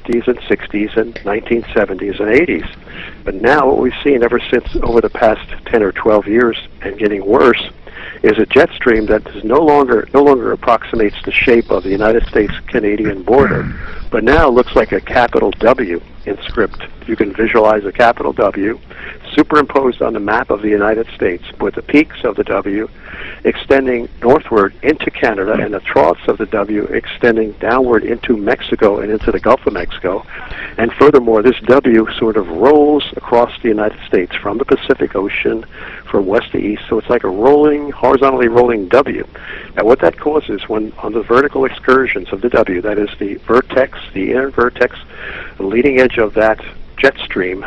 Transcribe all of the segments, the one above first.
50s and 60s and 1970s and 80s. But now what we've seen ever since over the past 10 or 12 years and getting worse is a jet stream that is no longer approximates the shape of the United States-Canadian border, but now looks like a capital W in script. You can visualize a capital W superimposed on the map of the United States with the peaks of the W extending northward into Canada and the troughs of the W extending downward into Mexico and into the Gulf of Mexico. And furthermore, this W sort of rolls across the United States from the Pacific Ocean from west to east. So it's like a horizontally rolling W. Now what that causes when on the vertical excursions of the W, that is the vertex, the inner vertex, the leading edge of that jet stream,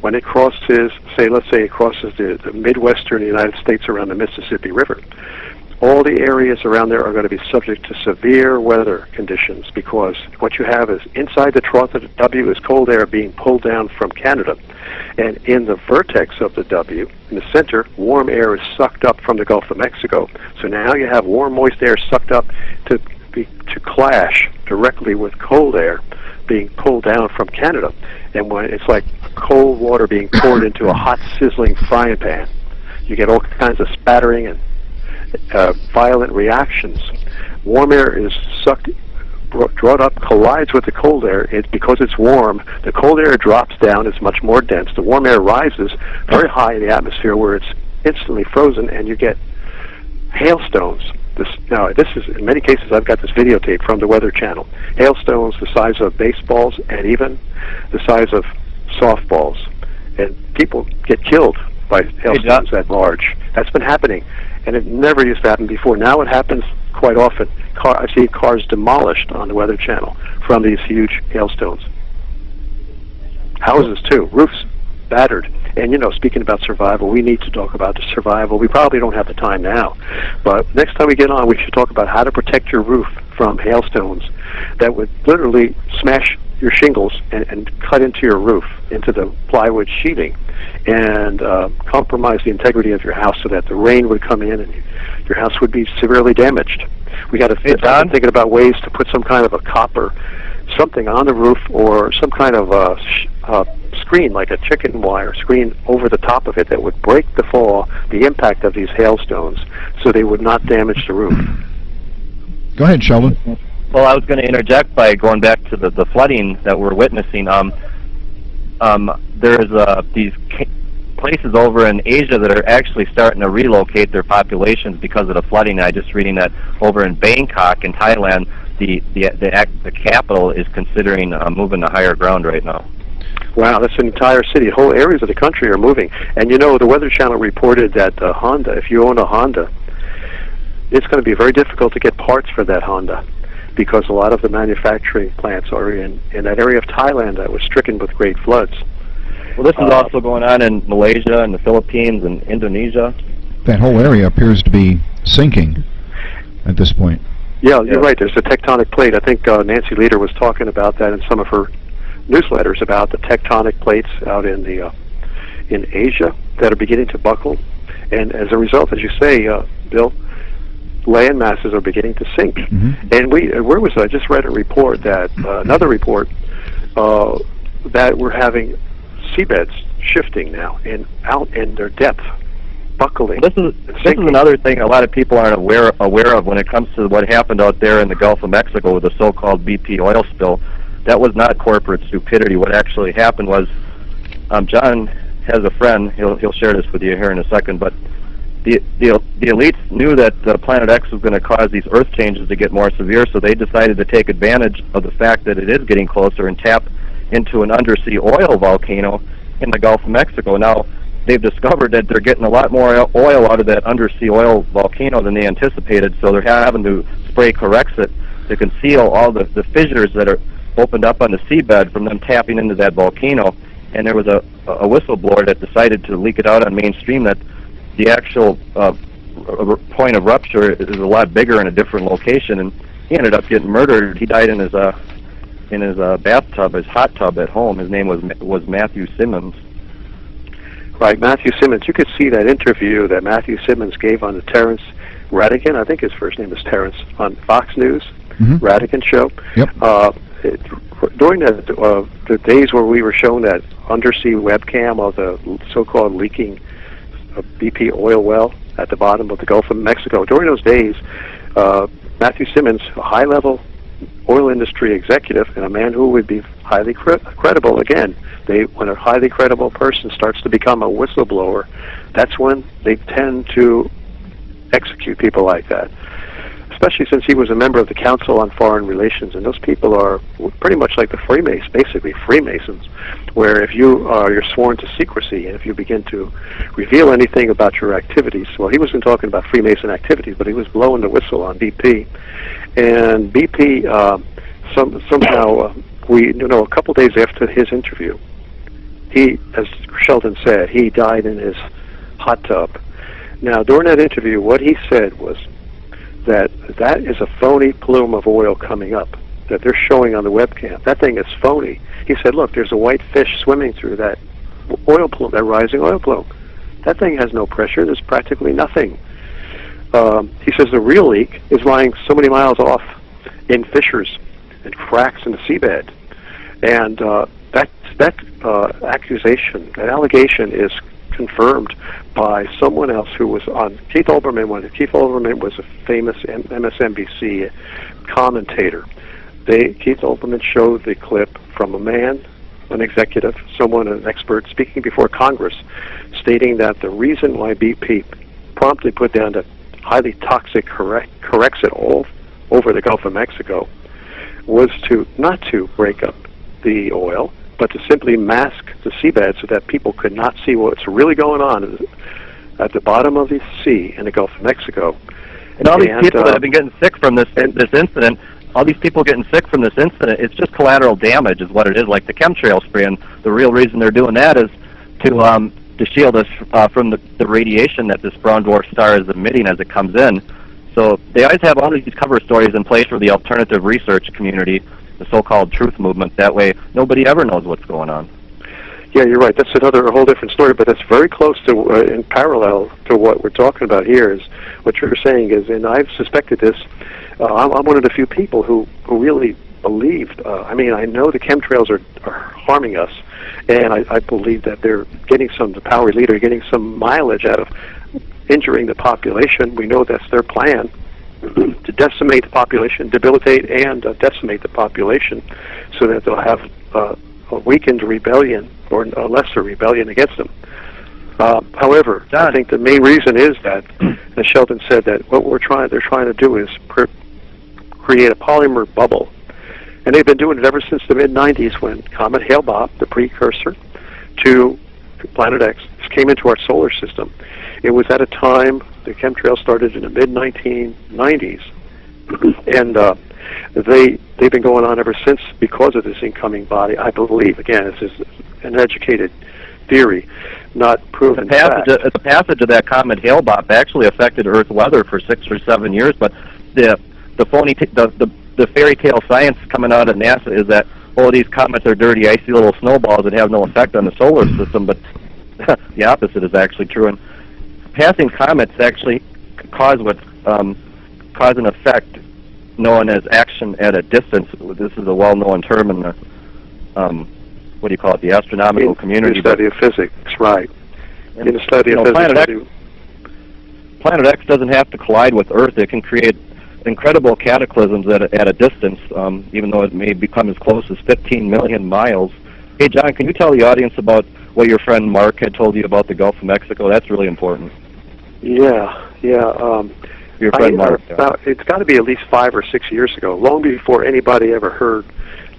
when it crosses, let's say it crosses the Midwestern United States around the Mississippi River, all the areas around there are going to be subject to severe weather conditions, because what you have is inside the trough of the W is cold air being pulled down from Canada, and in the vertex of the W, in the center, warm air is sucked up from the Gulf of Mexico. So now you have warm, moist air sucked up to clash directly with cold air being pulled down from Canada. And when it's like cold water being poured into a hot, sizzling frying pan, you get all kinds of spattering and violent reactions. Warm air is sucked, brought up, collides with the cold air. Because it's warm, the cold air drops down, it's much more dense. The warm air rises very high in the atmosphere where it's instantly frozen, and you get hailstones. This is, in many cases, I've got this videotape from the Weather Channel. Hailstones the size of baseballs and even the size of softballs. And people get killed by hailstones that large. That's been happening, and it never used to happen before. Now it happens quite often. I see cars demolished on the Weather Channel from these huge hailstones. Houses, too. Roofs battered. And, speaking about survival, we need to talk about the survival. We probably don't have the time now, but next time we get on, we should talk about how to protect your roof from hailstones that would literally smash your shingles and cut into your roof, into the plywood sheeting, and compromise the integrity of your house so that the rain would come in and your house would be severely damaged. We got to I'm thinking about ways to put some kind of a copper something on the roof, or some kind of screen, like a chicken wire screen over the top of it that would break the impact of these hailstones, so they would not damage the roof. Go ahead, Sheldon. Well, I was going to interject by going back to the flooding that we're witnessing. There's these places over in Asia that are actually starting to relocate their populations because of the flooding. I just reading that over in Bangkok in Thailand, the capital is considering moving to higher ground right now. Wow, that's an entire city. Whole areas of the country are moving. And the Weather Channel reported that Honda, if you own a Honda, it's going to be very difficult to get parts for that Honda, because a lot of the manufacturing plants are in that area of Thailand that was stricken with great floods. Well, this is also going on in Malaysia and the Philippines and Indonesia. That whole area appears to be sinking at this point. Yeah, you're right. There's a tectonic plate. I think Nancy Lieder was talking about that in some of her newsletters about the tectonic plates out in Asia that are beginning to buckle, and as a result, as you say, Bill, land masses are beginning to sink. Mm-hmm. And I just read a report that another report that we're having seabeds shifting now and out in their depth, buckling. This is another thing a lot of people aren't aware of when it comes to what happened out there in the Gulf of Mexico with the so-called BP oil spill. That was not corporate stupidity. What actually happened was, John has a friend. He'll share this with you here in a second. But the elites knew that Planet X was going to cause these Earth changes to get more severe, so they decided to take advantage of the fact that it is getting closer and tap into an undersea oil volcano in the Gulf of Mexico. Now, they've discovered that they're getting a lot more oil out of that undersea oil volcano than they anticipated, so they're having to spray Corexit to conceal all the fissures that are opened up on the seabed from them tapping into that volcano. And there was a whistleblower that decided to leak it out on mainstream that the actual point of rupture is a lot bigger in a different location, and he ended up getting murdered. He died in his bathtub, his hot tub at home. His name was Matthew Simmons. Right, Matthew Simmons. You could see that interview that Matthew Simmons gave on the Terrence Radican, I think his first name is Terrence, on Fox News, Radican show. Yep. during the days where we were shown that undersea webcam of the so-called leaking BP oil well at the bottom of the Gulf of Mexico, during those days, Matthew Simmons, a high-level oil industry executive and a man who would be highly credible, again, when a highly credible person starts to become a whistleblower, that's when they tend to execute people like that. Especially since he was a member of the Council on Foreign Relations, and those people are pretty much like the Freemasons, basically Freemasons, where if you're sworn to secrecy, and if you begin to reveal anything about your activities, well, he wasn't talking about Freemason activities, but he was blowing the whistle on BP, and BP somehow a couple days after his interview, he, as Sheldon said, he died in his hot tub. Now, during that interview, what he said was that is a phony plume of oil coming up that they're showing on the webcam. That thing is phony. He said, look, there's a white fish swimming through that oil plume, that rising oil plume. That thing has no pressure. There's practically nothing. He says the real leak is lying so many miles off in fissures and cracks in the seabed. And that accusation, that allegation is confirmed by someone else who was on Keith Olbermann. Keith Olbermann was a famous MSNBC commentator. Keith Olbermann showed the clip from a man, an executive, an expert speaking before Congress, stating that the reason why BP promptly put down the highly toxic Corexit all over the Gulf of Mexico was not to break up the oil, but to simply mask the seabed so that people could not see what's really going on at the bottom of the sea in the Gulf of Mexico. And all these people that have been getting sick from this incident, it's just collateral damage is what it is, like the chemtrail spray. And the real reason they're doing that is to shield us from the radiation that this brown dwarf star is emitting as it comes in. So they always have all these cover stories in place for the alternative research community, the so-called truth movement. That way, nobody ever knows what's going on. Yeah, you're right. That's a whole different story, but that's very close to, in parallel to what we're talking about here. Is what you're saying is, and I've suspected this. I'm one of the few people who really believed. I know the chemtrails are harming us, and I believe that they're getting the power elite are getting some mileage out of injuring the population. We know that's their plan, to decimate the population, debilitate and decimate the population, so that they'll have a weakened rebellion or a lesser rebellion against them. However, John, I think the main reason is that, as Sheldon said, that what they're trying to do is create a polymer bubble, and they've been doing it ever since the mid-'90s when Comet Hale-Bopp, the precursor to Planet X, came into our solar system. It was at a time, the chemtrails started in the mid-1990s, and they've been going on ever since because of this incoming body, I believe. Again, this is an educated theory, not proven fact. The passage of that comet Hale-Bopp actually affected Earth weather for 6 or 7 years, but the fairy tale science coming out of NASA is that, these comets are dirty, icy little snowballs that have no effect on the solar system, but the opposite is actually true. And passing comets actually cause an effect known as action at a distance. This is a well-known term in the the astronomical community. In the study of physics, right? In the study of physics, Planet X doesn't have to collide with Earth. It can create incredible cataclysms at a distance, even though it may become as close as 15 million miles. Hey, John, can you tell the audience about what your friend Mark had told you about the Gulf of Mexico? That's really important. Yeah. Your friend Mark. It's got to be at least 5 or 6 years ago, long before anybody ever heard,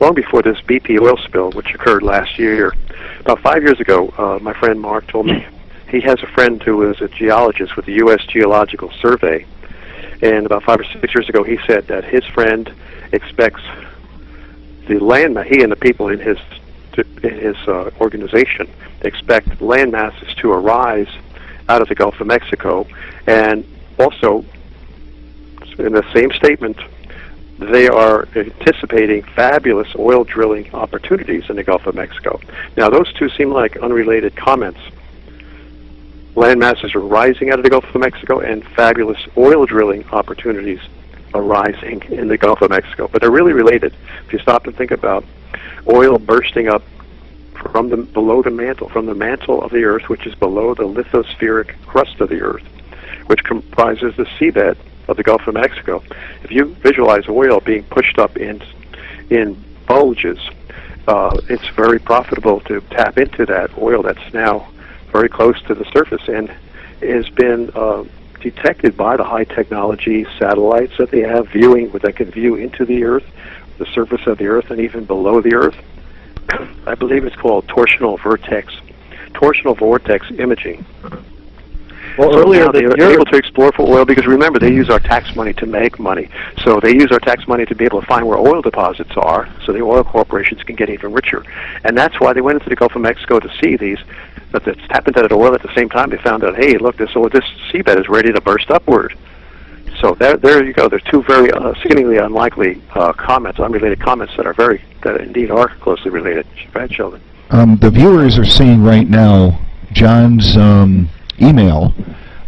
long before this BP oil spill, which occurred last year. About 5 years ago, my friend Mark told me he has a friend who is a geologist with the U.S. Geological Survey, and about 5 or 6 years ago, he said that his friend expects the land, he and the people in his organization expect land masses to arise out of the Gulf of Mexico, and also, in the same statement, they are anticipating fabulous oil drilling opportunities in the Gulf of Mexico. Now, those two seem like unrelated comments. Land masses are rising out of the Gulf of Mexico, and fabulous oil drilling opportunities are rising in the Gulf of Mexico. But they're really related. If you stop and think about oil bursting up from below the mantle of the Earth, which is below the lithospheric crust of the Earth, which comprises the seabed of the Gulf of Mexico. If you visualize oil being pushed up in bulges, it's very profitable to tap into that oil that's now very close to the surface and has been detected by the high technology satellites that they have that can view into the Earth, the surface of the Earth, and even below the Earth. I believe it's called torsional vortex imaging. Well, so earlier they're able to explore for oil because remember they use our tax money to make money. So they use our tax money to be able to find where oil deposits are, so the oil corporations can get even richer. And that's why they went into the Gulf of Mexico to see these. But they tapped into that oil at the same time. They found out, hey, look, this seabed is ready to burst upward. So there you go. There's two very seemingly unlikely unrelated comments that indeed are closely related. Go ahead, Sheldon. The viewers are seeing right now John's email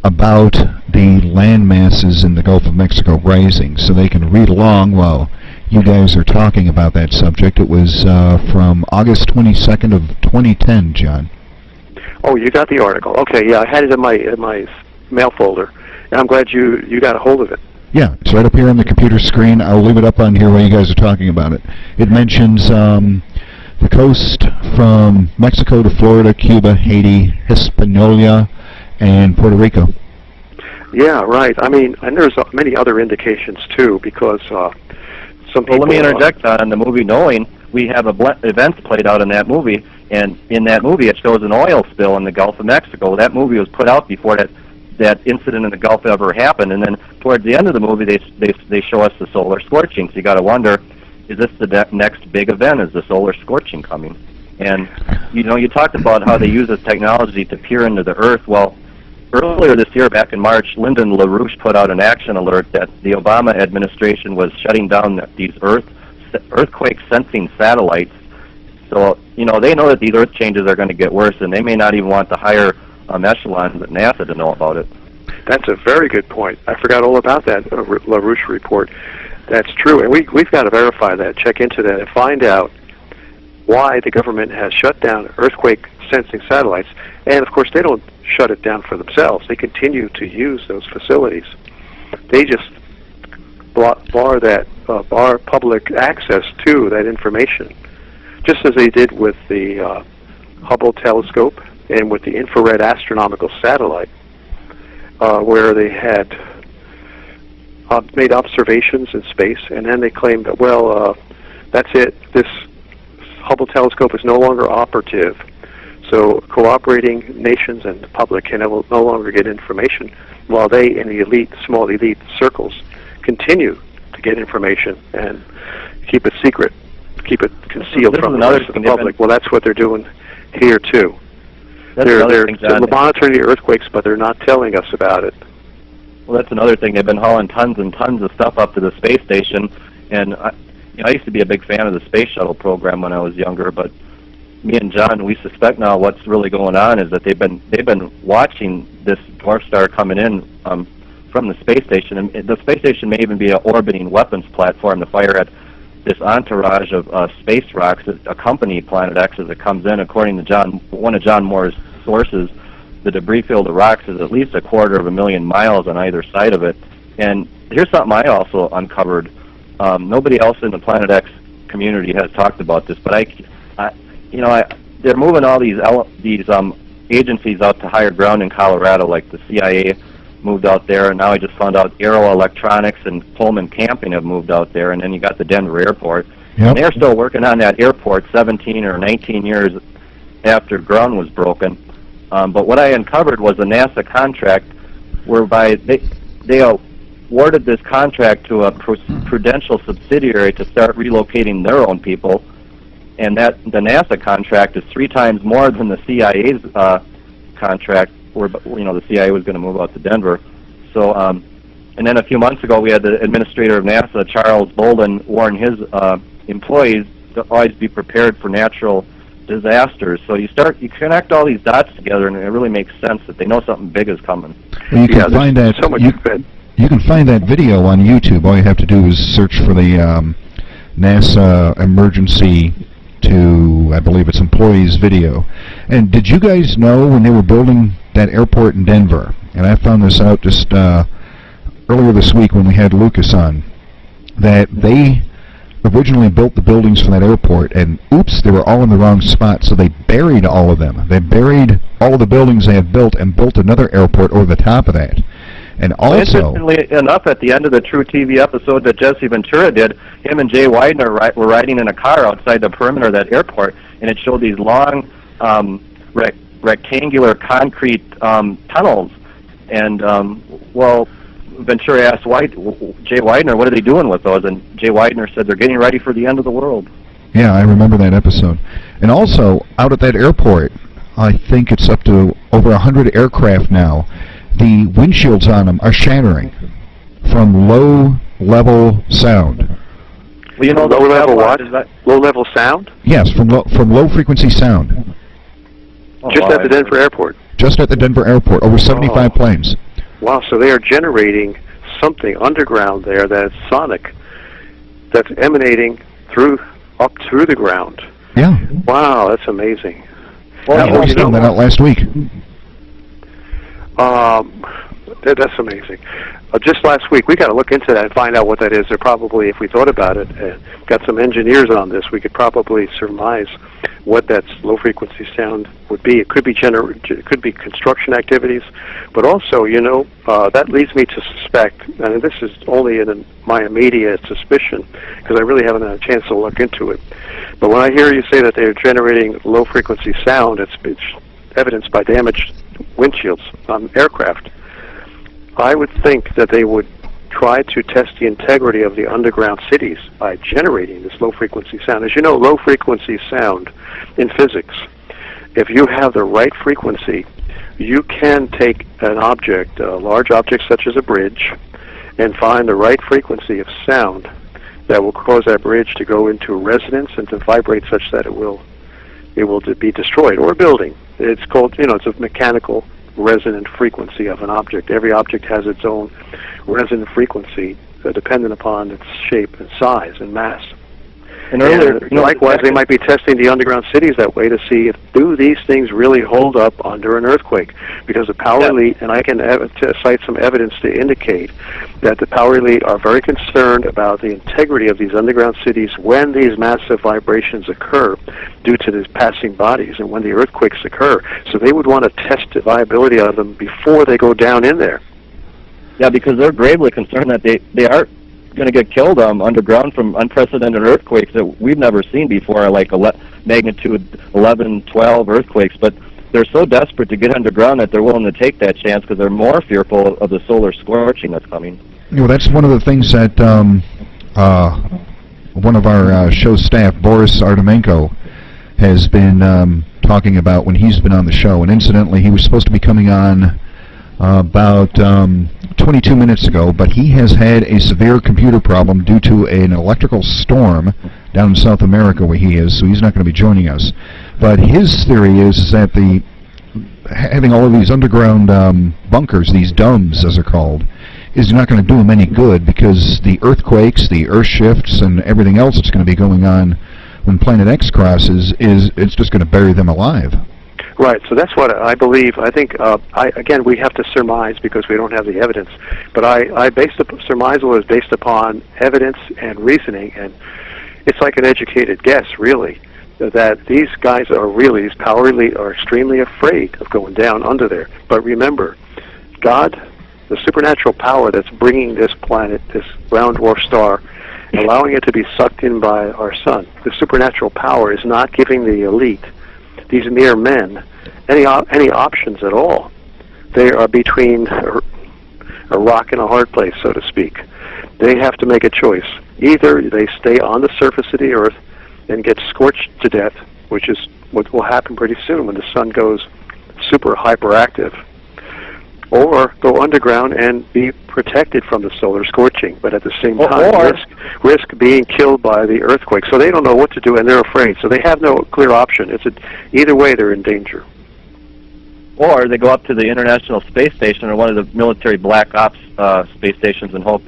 about the land masses in the Gulf of Mexico rising, so they can read along while you guys are talking about that subject. It was from August 22nd of 2010, John. Oh, you got the article. Okay, yeah, I had it in my mail folder, and I'm glad you got a hold of it. Yeah, it's right up here on the computer screen. I'll leave it up on here while you guys are talking about it. It mentions the coast from Mexico to Florida, Cuba, Haiti, Hispaniola, and Puerto Rico. Yeah, right. I mean, and there's many other indications too, because some people... Well, let me interject on the movie Knowing. We have events played out in that movie, and in that movie it shows an oil spill in the Gulf of Mexico. That movie was put out before that incident in the Gulf ever happened, and then towards the end of the movie they show us the solar scorching. So you got to wonder, is this the next big event? Is the solar scorching coming? And you talked about how they use this technology to peer into the Earth. Well, earlier this year, back in March, Lyndon LaRouche put out an action alert that the Obama administration was shutting down these earthquake sensing satellites. So, they know that these earth changes are going to get worse, and they may not even want the higher echelons at NASA to know about it. That's a very good point. I forgot all about that LaRouche report. That's true, and we've got to verify that, check into that, and find out why the government has shut down earthquake sensing satellites. And of course, they don't shut it down for themselves. They continue to use those facilities. They just bar public access to that information, just as they did with the Hubble telescope and with the infrared astronomical satellite, where they had made observations in space, and then they claimed that, well, that's it. This Hubble telescope is no longer operative. So cooperating nations and the public can no longer get information, while they, in the small elite circles, continue to get information and keep it secret, keep it concealed from the rest of the public. Well, that's what they're doing here too. They're monitoring the earthquakes, but they're not telling us about it. Well, that's another thing. They've been hauling tons and tons of stuff up to the space station, and I used to be a big fan of the space shuttle program when I was younger, but me and John, we suspect now what's really going on is that they've been watching this dwarf star coming in from the space station, and the space station may even be an orbiting weapons platform to fire at this entourage of space rocks that accompany Planet X as it comes in. According to one of John Moore's sources, the debris field of rocks is at least 250,000 miles on either side of it. And here's something I also uncovered. Nobody else in the Planet X community has talked about this, but they're moving all these agencies out to higher ground in Colorado, like the CIA moved out there, and now I just found out Aero Electronics and Pullman Camping have moved out there, and then you got the Denver airport. Yep. And they're still working on that airport 17 or 19 years after ground was broken. But what I uncovered was a NASA contract whereby they awarded this contract to a Prudential subsidiary to start relocating their own people, and that the NASA contract is 3 times more than the CIA's contract, where the CIA was going to move out to Denver. So, and then a few months ago, we had the administrator of NASA, Charles Bolden, warn his employees to always be prepared for natural disasters. So you connect all these dots together, and it really makes sense that they know something big is coming. Well, you can find that. You can find that video on YouTube. All you have to do is search for the NASA emergency to, I believe it's employees' video. And did you guys know when they were building that airport in Denver, and I found this out just earlier this week when we had Lucas on, that they originally built the buildings for that airport, and oops, they were all in the wrong spot, so they buried all of them. They buried all of the buildings they had built and built another airport over the top of that. And also, interestingly enough, at the end of the True TV episode that Jesse Ventura did, him and Jay Widener were riding in a car outside the perimeter of that airport, and it showed these long rectangular concrete tunnels. And, well, Ventura asked Jay Widener, what are they doing with those? And Jay Widener said they're getting ready for the end of the world. Yeah, I remember that episode. And also, out at that airport, I think it's up to over 100 aircraft now. The windshields on them are shattering from low-level sound. Well, you know, low-level what? Low-level sound? Yes, from low-frequency sound. Just at the Denver airport? Just at the Denver airport, over 75 planes. Wow, so they are generating something underground there that's sonic, that's emanating up through the ground. Yeah. Wow, that's amazing. Well, I found that out last week. That's amazing. Just last week, we got to look into that and find out what that is. They're probably, if we thought about it, got some engineers on this, we could probably surmise what that low-frequency sound would be. It could be construction activities, but also, you know, that leads me to suspect, and this is only in my immediate suspicion, because I really haven't had a chance to look into it. But when I hear you say that they're generating low-frequency sound, it's evidenced by damaged windshields on aircraft. I would think that they would try to test the integrity of the underground cities by generating this low-frequency sound. As you know, low-frequency sound in physics, if you have the right frequency, you can take an object, a large object such as a bridge, and find the right frequency of sound that will cause that bridge to go into resonance and to vibrate such that it will be destroyed, or a building. It's called, you know, it's a mechanical resonant frequency of an object. Every object has its own resonant frequency dependent upon its shape and size and mass. And earlier, likewise, they might be testing the underground cities that way to see if do these things really hold up under an earthquake. Because the power elite, and I can cite some evidence to indicate that the power elite are very concerned about the integrity of these underground cities when these massive vibrations occur due to these passing bodies and when the earthquakes occur. So they would want to test the viability of them before they go down in there. Yeah, because they're gravely concerned that they are going to get killed underground from unprecedented earthquakes that we've never seen before, like magnitude 11, 12 earthquakes. But they're so desperate to get underground that they're willing to take that chance because they're more fearful of the solar scorching that's coming. You know, that's one of the things that one of our show staff, Boris Artemenko, has been talking about when he's been on the show. And incidentally, he was supposed to be coming on about 22 minutes ago, but he has had a severe computer problem due to an electrical storm down in South America where he is, so he's not going to be joining us. But his theory is that having all of these underground bunkers, these domes as they're called, is not going to do them any good because the earthquakes, the earth shifts, and everything else that's going to be going on when Planet X crosses, it's just going to bury them alive. Right, so that's what I believe. I think, again, we have to surmise because we don't have the evidence. But surmisal is based upon evidence and reasoning, and it's like an educated guess, really, that these guys these power elite are extremely afraid of going down under there. But remember, God, the supernatural power that's bringing this planet, this round dwarf star, allowing it to be sucked in by our sun, the supernatural power is not giving the elite, these mere men, any options at all. They are between a rock and a hard place, so to speak. They have to make a choice. Either they stay on the surface of the earth and get scorched to death, which is what will happen pretty soon when the sun goes super hyperactive, or go underground and be protected from the solar scorching, but at the same time risk being killed by the earthquake. So they don't know what to do, and they're afraid. So they have no clear option. Either way, they're in danger. Or they go up to the International Space Station or one of the military black ops space stations and hope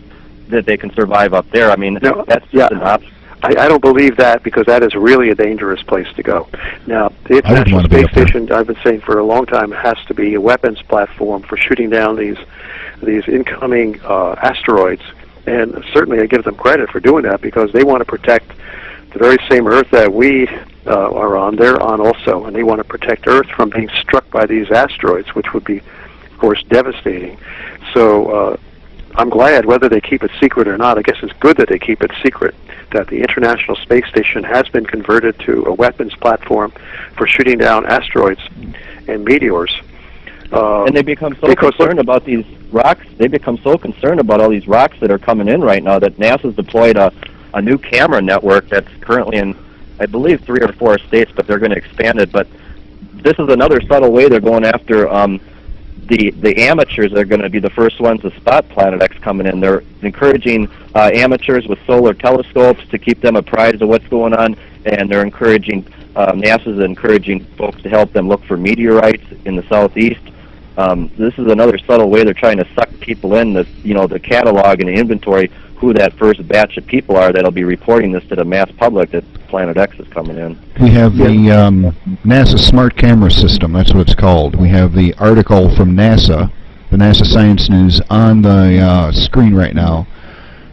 that they can survive up there. I mean, that's just an option. I don't believe that, because that is really a dangerous place to go. Now, the International Space Station, I've been saying for a long time, has to be a weapons platform for shooting down these incoming asteroids. And certainly I give them credit for doing that, because they want to protect the very same Earth that we are on. They're on also, and they want to protect Earth from being struck by these asteroids, which would be, of course, devastating. So I'm glad, whether they keep it secret or not, I guess it's good that they keep it secret, that the International Space Station has been converted to a weapons platform for shooting down asteroids and meteors. And they become so concerned about these rocks. They become so concerned about all these rocks that are coming in right now that NASA's deployed a new camera network that's currently in, I believe, 3 or 4 states, but they're going to expand it. But this is another subtle way they're going after the amateurs. Are going to be the first ones to spot Planet X coming in. They're encouraging amateurs with solar telescopes to keep them apprised of what's going on, and they're encouraging, NASA's encouraging folks to help them look for meteorites in the southeast. This is another subtle way they're trying to suck people in, the catalog and the inventory, who that first batch of people are that'll be reporting this to the mass public that Planet X is coming in. We have the NASA Smart Camera System, that's what it's called. We have the article from NASA, the NASA Science News, on the screen right now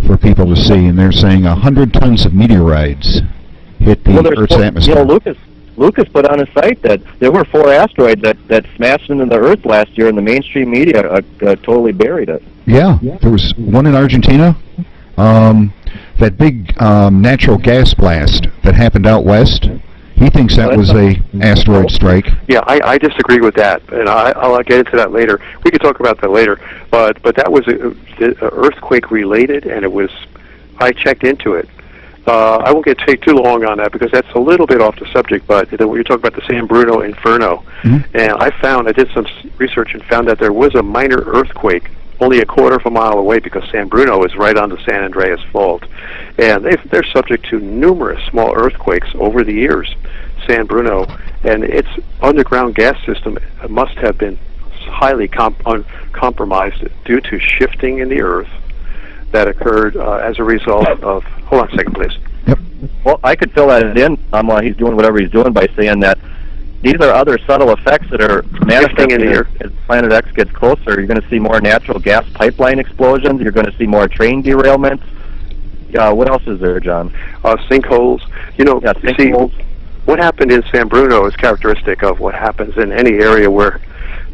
for people to see, and they're saying 100 tons of meteorites hit the Earth's atmosphere. Lucas put on his site that there were 4 asteroids that smashed into the Earth last year, and the mainstream media totally buried it. Yeah, there was one in Argentina. That big natural gas blast that happened out west, he thinks that was a asteroid strike. Yeah, I disagree with that, and I'll get into that later. We could talk about that later, but that was earthquake related, and I checked into it. I won't take too long on that, because that's a little bit off the subject, but you're talking about the San Bruno Inferno. Mm-hmm. And I did some research and found that there was a minor earthquake only a quarter of a mile away, because San Bruno is right on the San Andreas Fault. And they're subject to numerous small earthquakes over the years, San Bruno, and its underground gas system must have been highly compromised due to shifting in the Earth that occurred as a result of... Hold on a second, please. Yep. Well, I could fill that in while he's doing whatever he's doing by saying that these are other subtle effects that are manifesting in the Earth. As Planet X gets closer, you're going to see more natural gas pipeline explosions. You're going to see more train derailments. What else is there, John? Sinkholes. Sinkholes. See, what happened in San Bruno is characteristic of what happens in any area where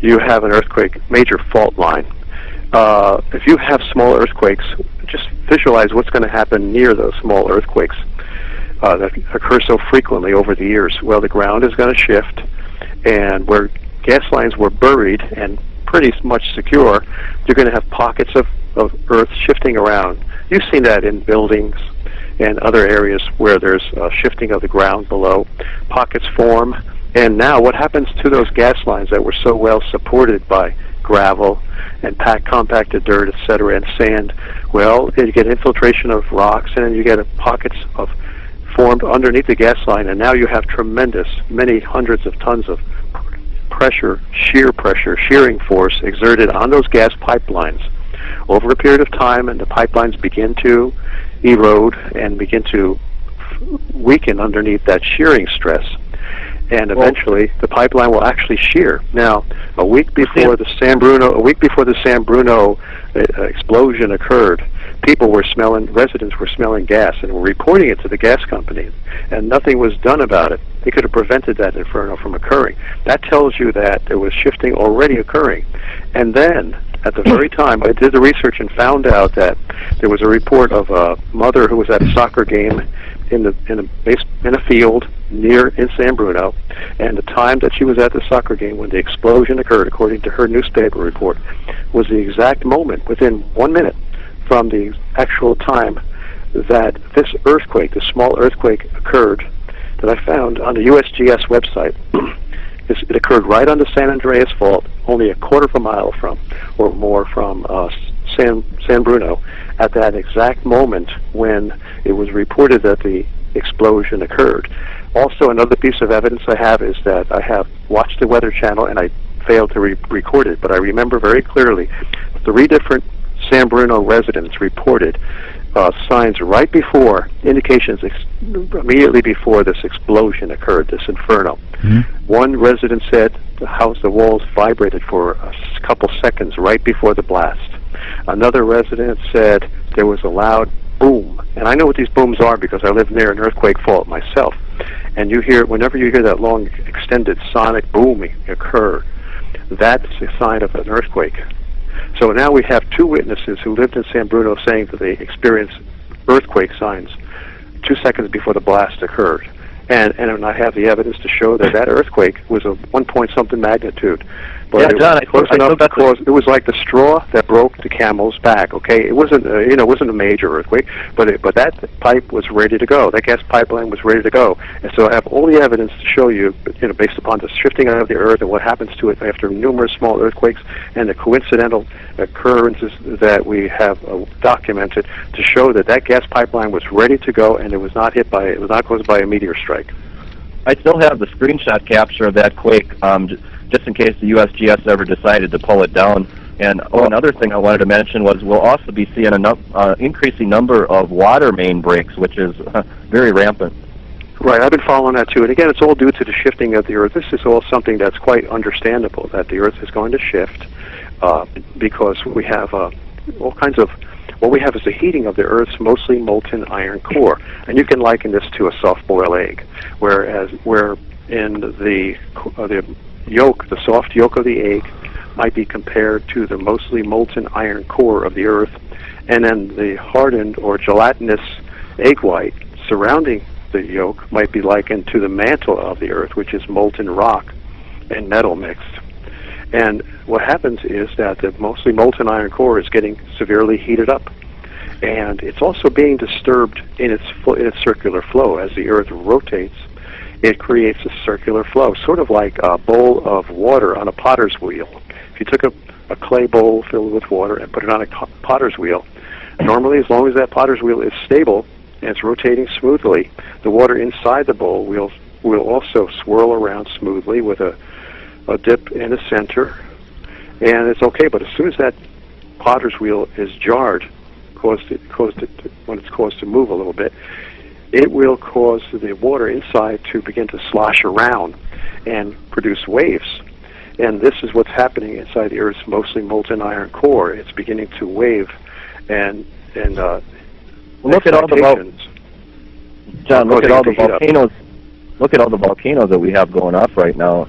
you have an earthquake, major fault line. If you have small earthquakes, just visualize what's going to happen near those small earthquakes that occur so frequently over the years. Well, the ground is going to shift, and where gas lines were buried and pretty much secure, you're going to have pockets of earth shifting around. You've seen that in buildings and other areas where there's shifting of the ground below. Pockets form, and now what happens to those gas lines that were so well supported by gravel and compacted dirt, etc., and sand? Well, you get infiltration of rocks, and then you get pockets of formed underneath the gas line, and now you have tremendous, many hundreds of tons of shearing force exerted on those gas pipelines over a period of time, and the pipelines begin to erode and begin to weaken underneath that shearing stress. And eventually, the pipeline will actually shear. Now, a week before the San Bruno explosion occurred, residents were smelling gas and were reporting it to the gas company, and nothing was done about it. They could have prevented that inferno from occurring. That tells you that there was shifting already occurring. And then, at the very time, I did the research and found out that there was a report of a mother who was at a soccer game in a field in San Bruno, and the time that she was at the soccer game when the explosion occurred, according to her newspaper report, was the exact moment, within 1 minute from the actual time that this small earthquake occurred, that I found on the USGS website. It occurred right on the San Andreas Fault, only a quarter of a mile or more from San Bruno, at that exact moment when it was reported that the explosion occurred. Also, another piece of evidence I have is that I have watched the Weather Channel, and I failed to record it, but I remember very clearly 3 different San Bruno residents reported signs right before, indications immediately before this explosion occurred, this inferno. Mm-hmm. One resident said the walls vibrated for a couple seconds right before the blast. Another resident said there was a loud boom, and I know what these booms are because I live near an earthquake fault myself. And whenever you hear that long, extended sonic booming occur, that's a sign of an earthquake. So now we have two witnesses who lived in San Bruno saying that they experienced earthquake signs 2 seconds before the blast occurred. And I have the evidence to show that that earthquake was a 1-point-something magnitude. But Yeah, it John, was close enough to cause. It was like the straw that broke the camel's back. Okay, it wasn't it wasn't a major earthquake, but that pipe was ready to go. That gas pipeline was ready to go. And so I have all the evidence to show you, based upon the shifting of the earth and what happens to it after numerous small earthquakes and the coincidental occurrences that we have documented to show that gas pipeline was ready to go and it was not caused by a meteor strike. I still have the screenshot capture of that quake, just in case the USGS ever decided to pull it down. And another thing I wanted to mention was we'll also be seeing an increasing number of water main breaks, which is very rampant. Right, I've been following that too. And again, it's all due to the shifting of the Earth. This is all something that's quite understandable, that the Earth is going to shift because we have all kinds of... What we have is the heating of the Earth's mostly molten iron core. And you can liken this to a soft-boiled egg, where in the yolk, the soft yolk of the egg, might be compared to the mostly molten iron core of the Earth, and then the hardened or gelatinous egg white surrounding the yolk might be likened to the mantle of the Earth, which is molten rock and metal mixed. And what happens is that the mostly molten iron core is getting severely heated up, and it's also being disturbed in its circular flow. As the Earth rotates, it creates a circular flow, sort of like a bowl of water on a potter's wheel. If you took a clay bowl filled with water and put it on a potter's wheel, normally as long as that potter's wheel is stable and it's rotating smoothly, the water inside the bowl will also swirl around smoothly with a dip in the center, and it's okay. But as soon as that potter's wheel is jarred, when it's caused to move a little bit, it will cause the water inside to begin to slosh around and produce waves. And this is what's happening inside the Earth's mostly molten iron core. It's beginning to wave and look at all the John. Look at all the volcanoes. Look at all the volcanoes that we have going off right now.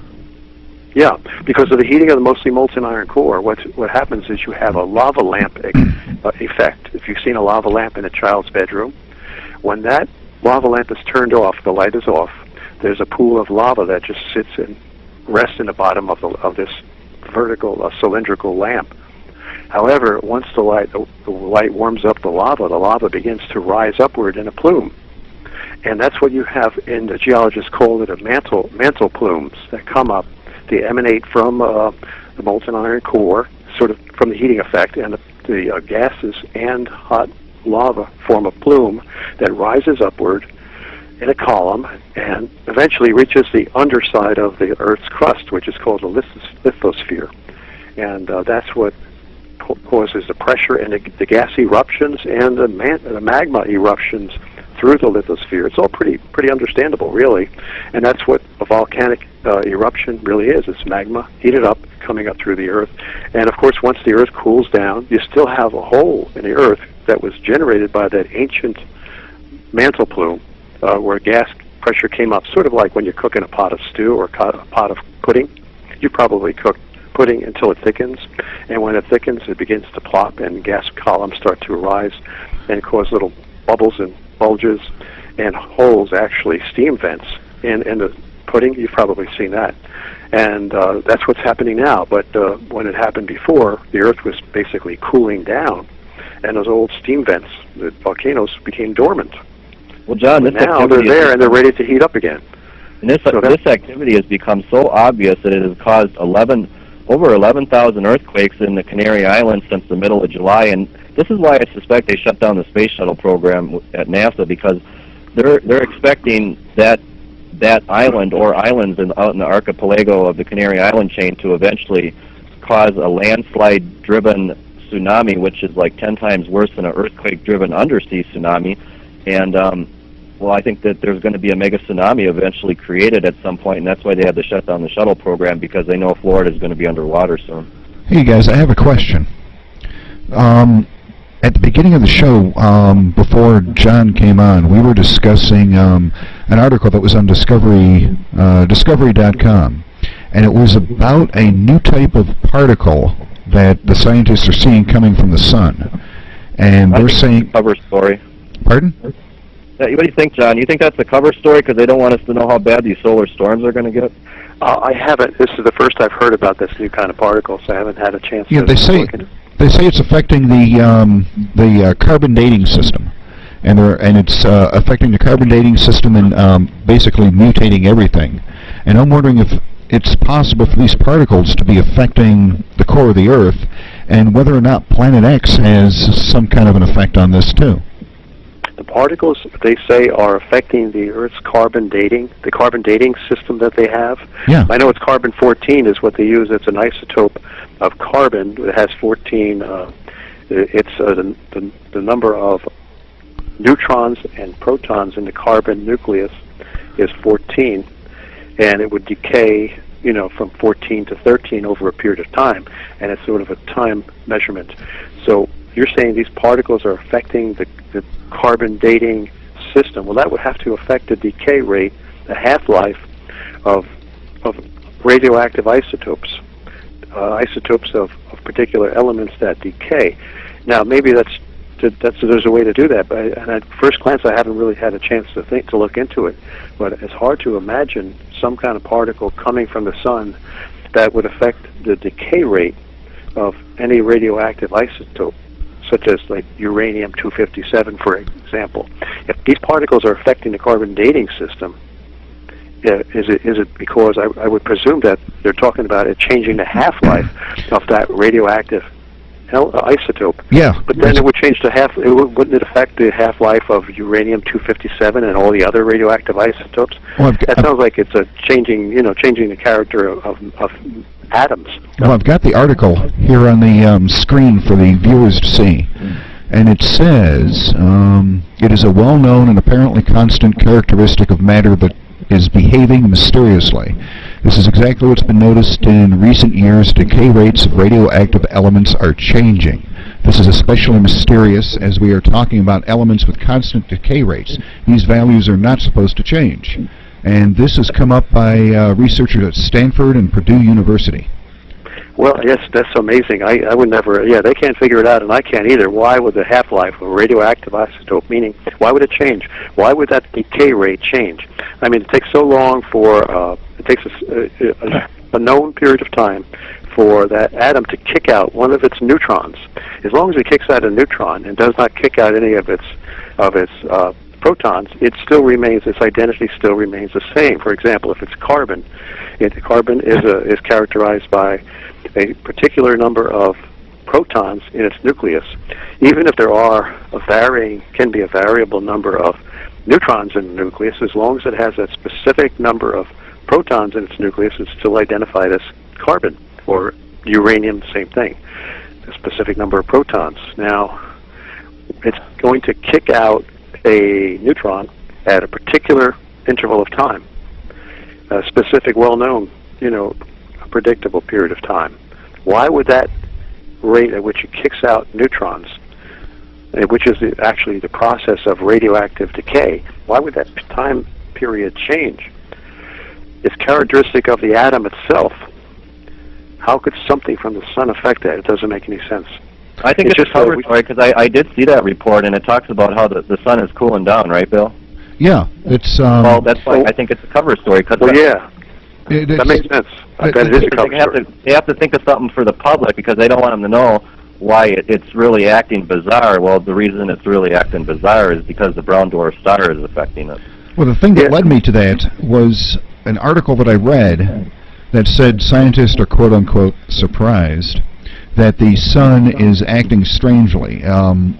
Yeah, because of the heating of the mostly molten iron core, what happens is you have a lava lamp effect. If you've seen a lava lamp in a child's bedroom, when that lava lamp is turned off, the light is off, there's a pool of lava that just sits and rests in the bottom of this vertical cylindrical lamp. However, once the light warms up the lava begins to rise upward in a plume. And that's what you have in the geologists call it a mantle plumes that come up. They emanate from the molten iron core, sort of from the heating effect, and the gases and hot lava form a plume that rises upward in a column and eventually reaches the underside of the Earth's crust, which is called the lithosphere. And that's what causes the pressure and the gas eruptions and the magma eruptions through the lithosphere. It's all pretty understandable, really. And that's what a volcanic eruption really is. It's magma heated up, coming up through the Earth. And of course, once the Earth cools down, you still have a hole in the Earth that was generated by that ancient mantle plume, where gas pressure came up, sort of like when you cook in a pot of stew or a pot of pudding. You probably cook pudding until it thickens, and when it thickens, it begins to plop, and gas columns start to arise and cause little bubbles and bulges and holes, actually steam vents in the pudding. You've probably seen that. And that's what's happening now. But when it happened before, the Earth was basically cooling down, and those old steam vents, the volcanoes, became dormant. Well, John, now they're there and they're ready to heat up again. And this activity has become so obvious that it has caused over 11,000 earthquakes in the Canary Islands since the middle of July. And this is why I suspect they shut down the space shuttle program at NASA, because they're expecting that island or islands out in the archipelago of the Canary Island chain to eventually cause a landslide-driven tsunami, which is like 10 times worse than an earthquake-driven undersea tsunami. And well, I think that there's going to be a mega tsunami eventually created at some point, and that's why they had to shut down the shuttle program, because they know Florida is going to be underwater soon. Hey guys, I have a question. At the beginning of the show, before John came on, we were discussing an article that was on Discovery.com, and it was about a new type of particle that the scientists are seeing coming from the sun. And they're saying... Cover story. Pardon? What do you think, John? You think that's the cover story because they don't want us to know how bad these solar storms are going to get? I haven't. This is the first I've heard about this new kind of particle, so I haven't had a chance to they say look at it. They say it's affecting the carbon dating system, and it's affecting the carbon dating system and basically mutating everything. And I'm wondering if it's possible for these particles to be affecting the core of the Earth, and whether or not Planet X has some kind of an effect on this too. The particles, they say, are affecting the Earth's carbon dating, the carbon dating system that they have. Yeah. I know it's carbon-14 is what they use. It's an isotope of carbon. It has 14. It's the number of neutrons and protons in the carbon nucleus is 14, and it would decay, from 14 to 13 over a period of time, and it's sort of a time measurement. So you're saying these particles are affecting the carbon dating system. Well, that would have to affect the decay rate, the half-life of radioactive isotopes, isotopes of particular elements that decay. Now, maybe there's a way to do that, but at first glance, I haven't really had a chance to look into it. But it's hard to imagine some kind of particle coming from the sun that would affect the decay rate of any radioactive isotope, such as like uranium-257, for example. If these particles are affecting the carbon dating system, is it because I would presume that they're talking about it changing the half-life of that radioactive isotope? Yeah. But then it would change wouldn't it affect the half-life of uranium-257 and all the other radioactive isotopes? Well, that sounds like it's changing the character of atoms. Well, I've got the article here on the screen for the viewers to see, and it says, it is a well-known and apparently constant characteristic of matter that is behaving mysteriously. This is exactly what's been noticed in recent years. Decay rates of radioactive elements are changing. This is especially mysterious as we are talking about elements with constant decay rates. These values are not supposed to change. And this has come up by researchers at Stanford and Purdue University. Well, yes, that's amazing. I would never, they can't figure it out, and I can't either. Why would the half-life of a radioactive isotope, meaning, why would it change? Why would that decay rate change? I mean, it takes so long it takes a known period of time for that atom to kick out one of its neutrons. As long as it kicks out a neutron and does not kick out any of its protons, its identity still remains the same. For example, if it's carbon, carbon is characterized by a particular number of protons in its nucleus. Even if there can be a variable number of neutrons in the nucleus, as long as it has that specific number of protons in its nucleus, it's still identified as carbon, or uranium, same thing, a specific number of protons. Now, it's going to kick out a neutron at a particular interval of time, a specific, well-known, predictable period of time. Why would that rate at which it kicks out neutrons, which is actually the process of radioactive decay, why would that time period change? It's characteristic of the atom itself. How could something from the sun affect that? It doesn't make any sense. I think it's just a cover story, because I did see that report, and it talks about how the sun is cooling down, right, Bill? Yeah, it's... well, that's why I think it's a cover story. That makes sense. I bet it is a cover story. They have to think of something for the public, because they don't want them to know why it's really acting bizarre. Well, the reason it's really acting bizarre is because the brown dwarf star is affecting it. Well, the thing that led me to that was an article that I read that said scientists are quote-unquote surprised that the sun is acting strangely.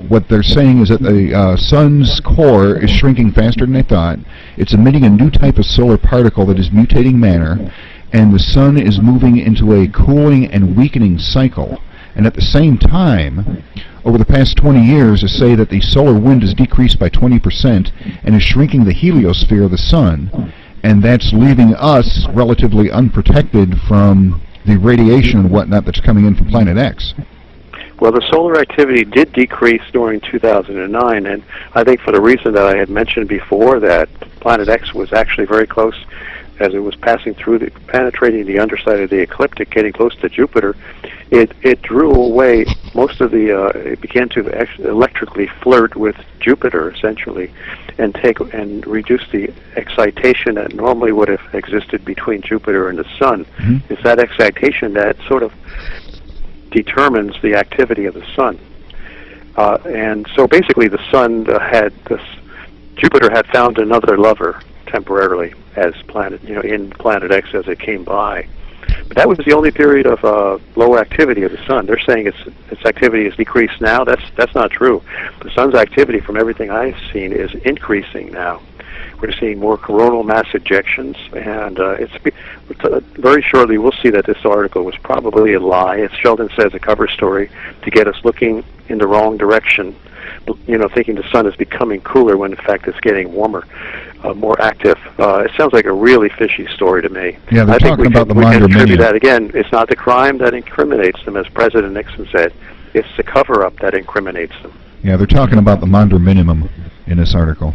What they're saying is that the sun's core is shrinking faster than they thought. It's emitting a new type of solar particle that is mutating matter, and the sun is moving into a cooling and weakening cycle. And at the same time, over the past 20 years, to say that the solar wind has decreased by 20% and is shrinking the heliosphere of the sun, and that's leaving us relatively unprotected from the radiation and whatnot that's coming in from Planet X. Well, the solar activity did decrease during 2009, and I think for the reason that I had mentioned before, that Planet X was actually very close as it was passing through, penetrating the underside of the ecliptic, getting close to Jupiter. It drew away most of the, it began to electrically flirt with Jupiter, essentially, and reduce the excitation that normally would have existed between Jupiter and the Sun. Mm-hmm. It's that excitation that sort of determines the activity of the Sun. And so basically the Sun Jupiter had found another lover temporarily as in Planet X as it came by. But that was the only period of low activity of the Sun. They're saying its activity has decreased now. That's not true. The Sun's activity, from everything I've seen, is increasing now. We're seeing more coronal mass ejections, and very shortly we'll see that this article was probably a lie. As Sheldon says, a cover story to get us looking in the wrong direction, thinking the Sun is becoming cooler when in fact it's getting warmer, more active. It sounds like a really fishy story to me. Yeah, they're talking about the we can attribute Minimum. that again. It's not the crime that incriminates them, as President Nixon said. It's the cover-up that incriminates them. Yeah, they're talking about the Maunder minimum in this article.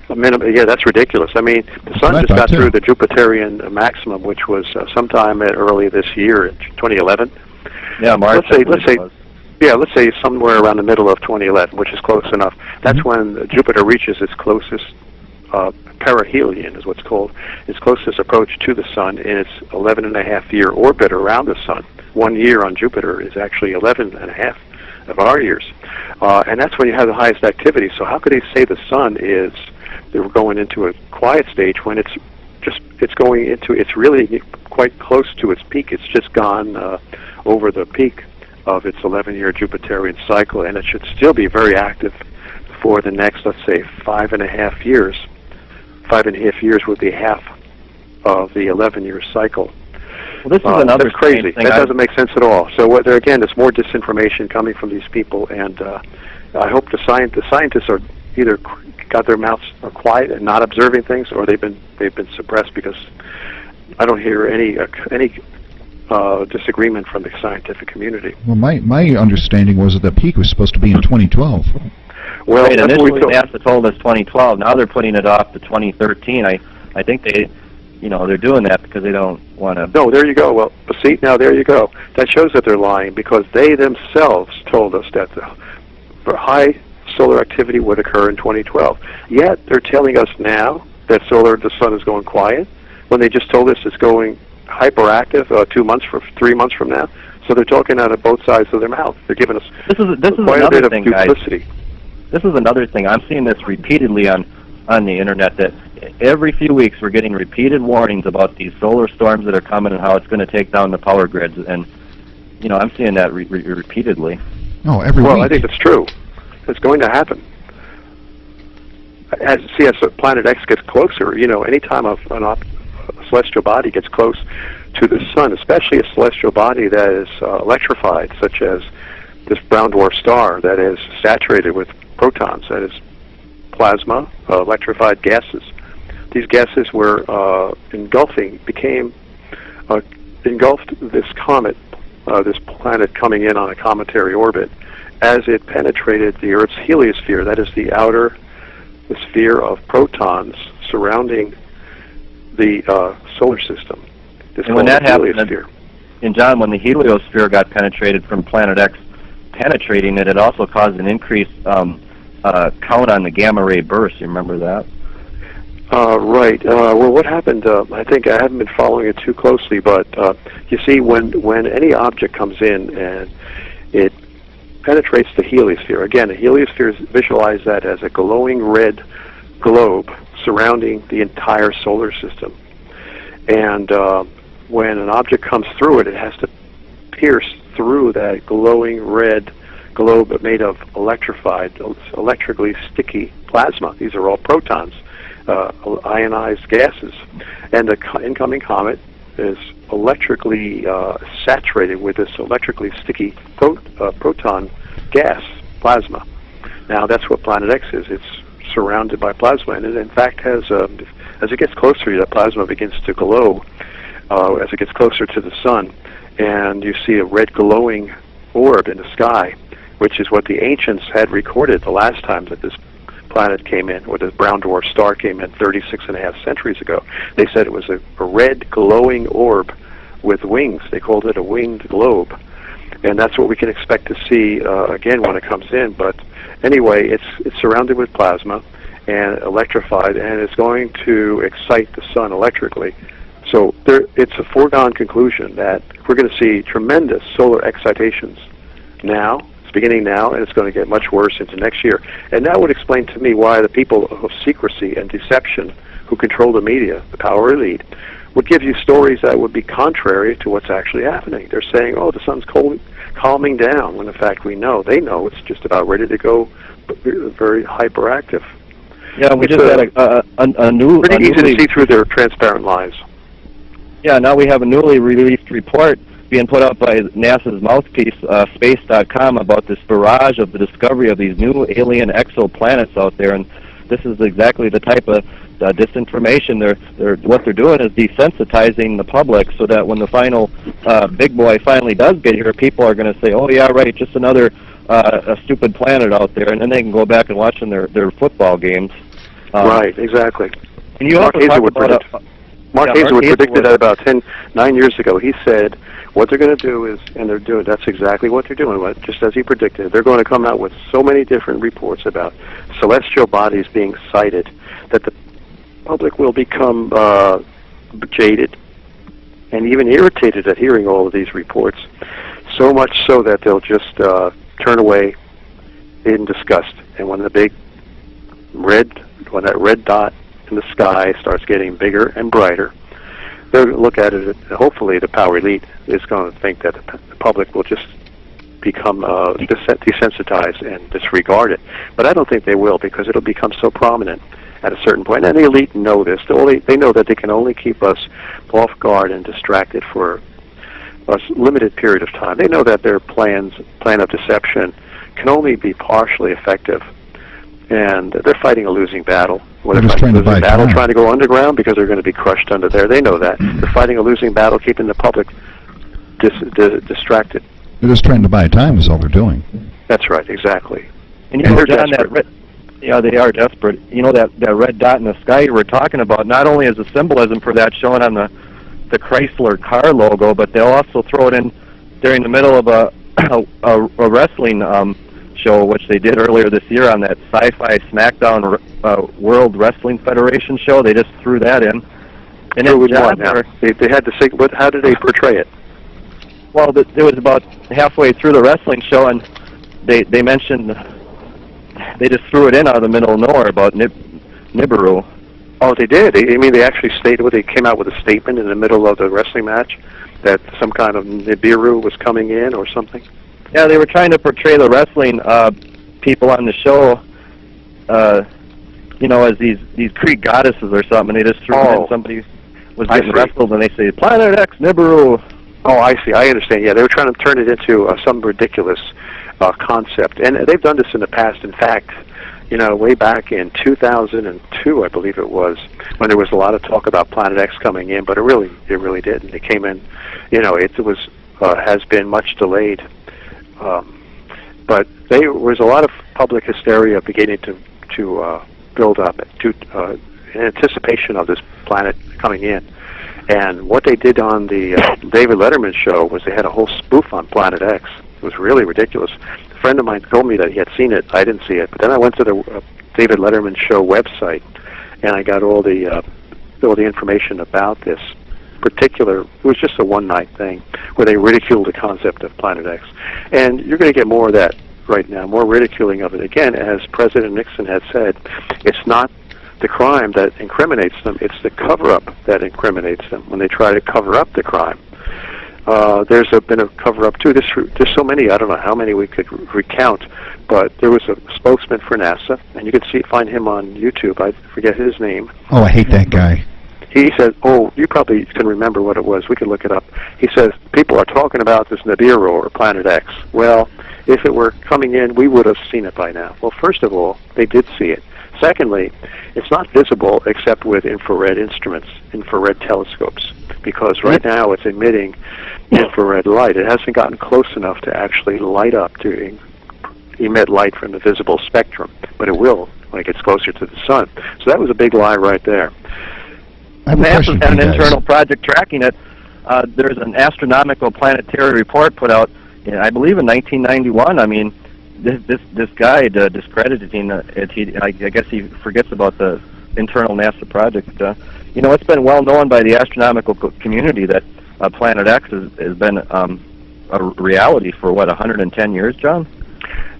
Yeah, that's ridiculous. I mean, the Sun just got through the Jupiterian maximum, which was sometime early this year, in 2011. Yeah, March. Let's say somewhere around the middle of 2011, which is close enough. That's when Jupiter reaches its closest perihelion, is what's called, its closest approach to the Sun in its 11.5-year orbit around the Sun. 1 year on Jupiter is actually 11.5 of our years, and that's when you have the highest activity. So how could they say the Sun they're going into a quiet stage when it's really quite close to its peak? It's just gone over the peak of its 11-year Jupiterian cycle, and it should still be very active for the next, let's say, 5.5 years. 5.5 years would be half of the 11-year cycle. Well, this is another that's crazy. That doesn't make sense at all. So again, there's more disinformation coming from these people, and I hope the scientists are either got their mouths quiet and not observing things, or they've been suppressed, because I don't hear any disagreement from the scientific community. Well, my understanding was that the peak was supposed to be in 2012. Well, right, initially NASA told us 2012. Now they're putting it off to 2013. I think they're doing that because they don't want to. No, there you go. Well, see, now there you go. That shows that they're lying, because they themselves told us that the high solar activity would occur in 2012. Yet they're telling us now that the Sun is going quiet, when they just told us it's going hyperactive 3 months from now. So they're talking out of both sides of their mouth. They're giving us quite a bit of duplicity. Guys. This is another thing. I'm seeing this repeatedly on the internet, that every few weeks we're getting repeated warnings about these solar storms that are coming and how it's going to take down the power grids. And I'm seeing that repeatedly. Oh, every week. Well, I think it's true. It's going to happen. As Planet X gets closer, anytime a celestial body gets close to the Sun, especially a celestial body that is electrified, such as this brown dwarf star that is saturated with protons, that is plasma, electrified gases. These gases were engulfed this comet, this planet coming in on a cometary orbit, as it penetrated the Earth's heliosphere, that is the sphere of protons surrounding the solar system. And when that happened, and John, when the heliosphere got penetrated from Planet X penetrating it, it also caused an increased count on the gamma ray bursts. You remember that? Right. Well, what happened, I think I haven't been following it too closely, but you see, when any object comes in and it penetrates the heliosphere, again, the heliosphere is visualize that as a glowing red globe surrounding the entire solar system. And when an object comes through it, it has to pierce through that glowing red globe made of electrically sticky plasma. These are all protons, ionized gases. And the incoming comet is electrically saturated with this electrically sticky proton gas, plasma. Now, that's what Planet X is. It's surrounded by plasma, and it in fact has, as it gets closer, that plasma begins to glow as it gets closer to the sun, and you see a red glowing orb in the sky, which is what the ancients had recorded the last time that this planet came in, or the brown dwarf star came in 36.5 centuries ago. They said it was a red glowing orb with wings. They called it a winged globe, and that's what we can expect to see again when it comes in. But anyway, it's surrounded with plasma and electrified, and it's going to excite the sun electrically. So it's a foregone conclusion that we're going to see tremendous solar excitations now. It's beginning now, and it's going to get much worse into next year. And that would explain to me why the people of secrecy and deception who control the media, the power elite, would give you stories that would be contrary to what's actually happening. They're saying, oh, the sun's calming down, when in fact they know it's just about ready to go very hyperactive. Yeah, we just had a new... Pretty easy to see through their transparent lies. Yeah, now we have a newly released report being put out by NASA's mouthpiece, space.com, about this barrage of the discovery of these new alien exoplanets out there, and this is exactly the type of disinformation. What they're doing is desensitizing the public, so that when the final big boy finally does get here, people are going to say, "Oh yeah, right, just another a stupid planet out there," and then they can go back and watching their football games. Right, exactly. And you also talk about Mark Hazelwood predicted that about 9 years ago. He said what they're going to do is, and they're doing, that's exactly what they're doing, just as he predicted. They're going to come out with so many different reports about celestial bodies being sighted that the public will become jaded and even irritated at hearing all of these reports, so much so that they'll just turn away in disgust. And when that red dot in the sky starts getting bigger and brighter, they'll look at it, hopefully the power elite is going to think that the public will just become desensitized and disregard it. But I don't think they will, because it'll become so prominent at a certain point. And the elite know this. They know that they can only keep us off guard and distracted for a limited period of time. They know that their plan of deception can only be partially effective, and they're fighting a losing battle. They're just trying to buy time. Trying to go underground because they're going to be crushed under there. They know that. They're fighting a losing battle, keeping the public distracted. They're just trying to buy time is all they're doing. That's right, exactly. And you know, John, yeah, they are desperate. You know, that red dot in the sky you were talking about, not only is a symbolism for that shown on the Chrysler car logo, but they'll also throw it in during the middle of a wrestling show, which they did earlier this year on that Sci-Fi SmackDown World Wrestling Federation show. They just threw that in. And then they had to say, how did they portray it? Well, it was about halfway through the wrestling show, and they mentioned, they just threw it in out of the middle of nowhere about Nibiru. Oh, they did? I mean, they actually stated, they came out with a statement in the middle of the wrestling match that some kind of Nibiru was coming in or something? Yeah, they were trying to portray the wrestling people on the show, you know, as these Greek goddesses or something. And they just threw in somebody was getting wrestled, and they say, Planet X, Nibiru. Oh, I see. I understand. Yeah, they were trying to turn it into some ridiculous concept. And they've done this in the past. In fact, you know, way back in 2002, I believe it was, when there was a lot of talk about Planet X coming in, but it really didn't. It came in, you know, it was has been much delayed. But there was a lot of public hysteria beginning to build up in anticipation of this planet coming in. And what they did on the David Letterman show was they had a whole spoof on Planet X. It was really ridiculous. A friend of mine told me that he had seen it. I didn't see it. But then I went to the David Letterman show website, and I got all the information about this particular. It was just a one-night thing where they ridiculed the concept of Planet X. And you're going to get more of that right now, more ridiculing of it. Again, as President Nixon had said, it's not the crime that incriminates them, it's the cover-up that incriminates them when they try to cover up the crime. There's been a cover-up too. There's so many, I don't know how many we could recount, but there was a spokesman for NASA, and you can find him on YouTube. I forget his name. Oh, I hate that guy. he says, oh, you probably can remember what it was. We can look it up. He says, people are talking about this Nibiru or Planet X. Well, if it were coming in, we would have seen it by now. Well, first of all, they did see it. Secondly, it's not visible except with infrared instruments, infrared telescopes, because right now it's emitting infrared light. It hasn't gotten close enough to actually light up, to emit light from the visible spectrum, but it will when it gets closer to the sun. So that was a big lie right there. NASA's had an internal project tracking it. There's an astronomical planetary report put out, I believe, in 1991. I mean, this guy discrediting it. I guess he forgets about the internal NASA project. You know, it's been well known by the astronomical community that Planet X has been a reality for, what, 110 years, John?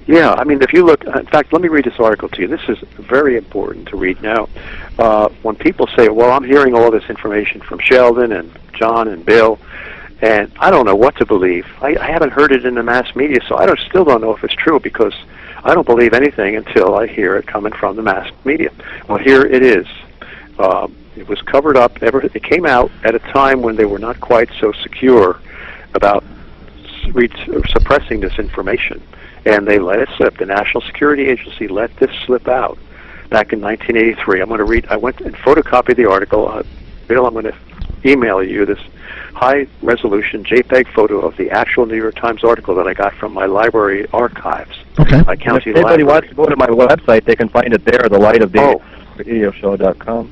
Yeah, I mean, if you look, in fact, let me read this article to you. This is very important to read now. When people say, well, I'm hearing all this information from Sheldon and John and Bill, and I don't know what to believe. I haven't heard it in the mass media, so I still don't know if it's true, because I don't believe anything until I hear it coming from the mass media. Well, here it is. It was covered up. It came out at a time when they were not quite so secure about suppressing this information, and they let it slip. The National Security Agency let this slip out back in 1983. I'm going to read. I went and photocopied the article. Bill, I'm going to email you this high-resolution JPEG photo of the actual New York Times article that I got from my library archives. Okay. My county if anybody library. wants to go to my website, they can find it there, thelightofdayradioshow.com.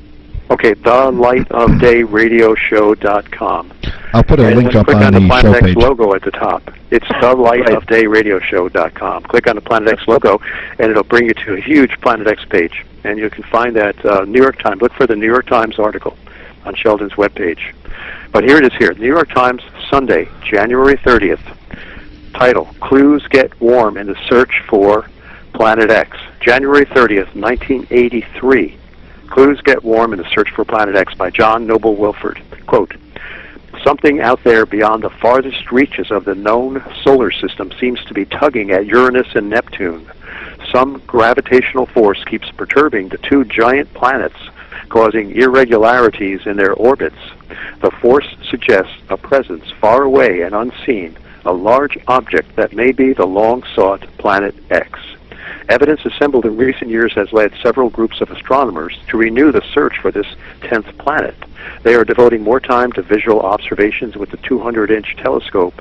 Okay, thelightofdayradioshow.com. I'll put a link up click on the the Planet show X page. logo at the top. It's thelightofdayradioshow.com. Click on the Planet X logo, and it'll bring you to a huge Planet X page. And you can find that New York Times. Look for the New York Times article on Sheldon's webpage. But here it is here. New York Times, Sunday, January 30th. Title, Clues Get Warm in the Search for Planet X. January 30th, 1983. Clues Get Warm in the Search for Planet X by John Noble Wilford. Quote, something out there beyond the farthest reaches of the known solar system seems to be tugging at Uranus and Neptune. Some gravitational force keeps perturbing the two giant planets, causing irregularities in their orbits. The force suggests a presence far away and unseen, a large object that may be the long-sought Planet X. Evidence assembled in recent years has led several groups of astronomers to renew the search for this 10th planet. They are devoting more time to visual observations with the 200-inch telescope